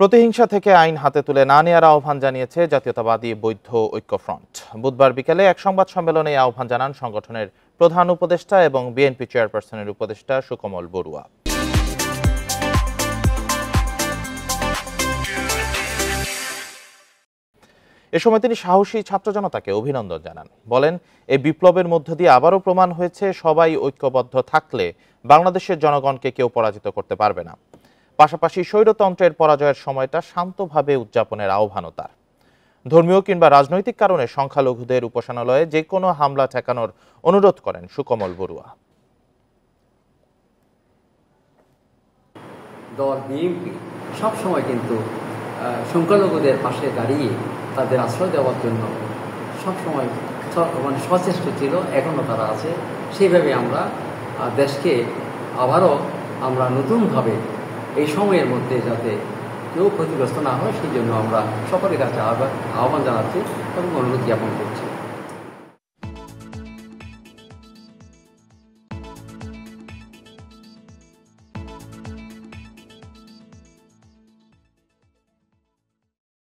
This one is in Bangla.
প্রতিহিংসা থেকে আইন হাতে তুলে না নেওয়ার আহ্বান জানিয়েছে জাতীয়তাবাদী বৌদ্ধ ঐক্যফ্রন্ট। বুধবার বিকেলে এক সংবাদ সম্মেলনে এই আহ্বান জানান সংগঠনের প্রধান উপদেষ্টা এবং বিএনপি চেয়ারপারসনের উপদেষ্টা সুকমল বড়ুয়া। এ সময় তিনি সাহসী ছাত্র জনতাকে অভিনন্দন জানান। বলেন, এই বিপ্লবের মধ্য দিয়ে আবারও প্রমাণ হয়েছে সবাই ঐক্যবদ্ধ থাকলে বাংলাদেশের জনগণকে কেউ পরাজিত করতে পারবে না। পাশাপাশি স্বৈরতন্ত্রের পরাজয়ের সময়টা শান্তভাবে উদযাপনের আহ্বানও তার। ধর্মীয় কিংবা রাজনৈতিক কারণে সংখ্যালঘুদের উপাসনালয়ে যে কোনো হামলা ঠেকানোর অনুরোধ করেন সুকমল বড়ুয়া। দল বিএনপি সবসময় কিন্তু সংখ্যালঘুদের পাশে দাঁড়িয়ে তাদের আশ্রয় দেওয়ার জন্য সবসময় সচেষ্ট ছিল, এখনও তারা আছে। সেইভাবে আমরা দেশকে আবারও আমরা নতুনভাবে এই সময়ের মধ্যে যাতে কেউ ক্ষতিগ্রস্ত না হয় সেই জন্য আমরা সকলের কাছে আহ্বান জানাচ্ছি এবং অনুরোধ জ্ঞাপন করছি।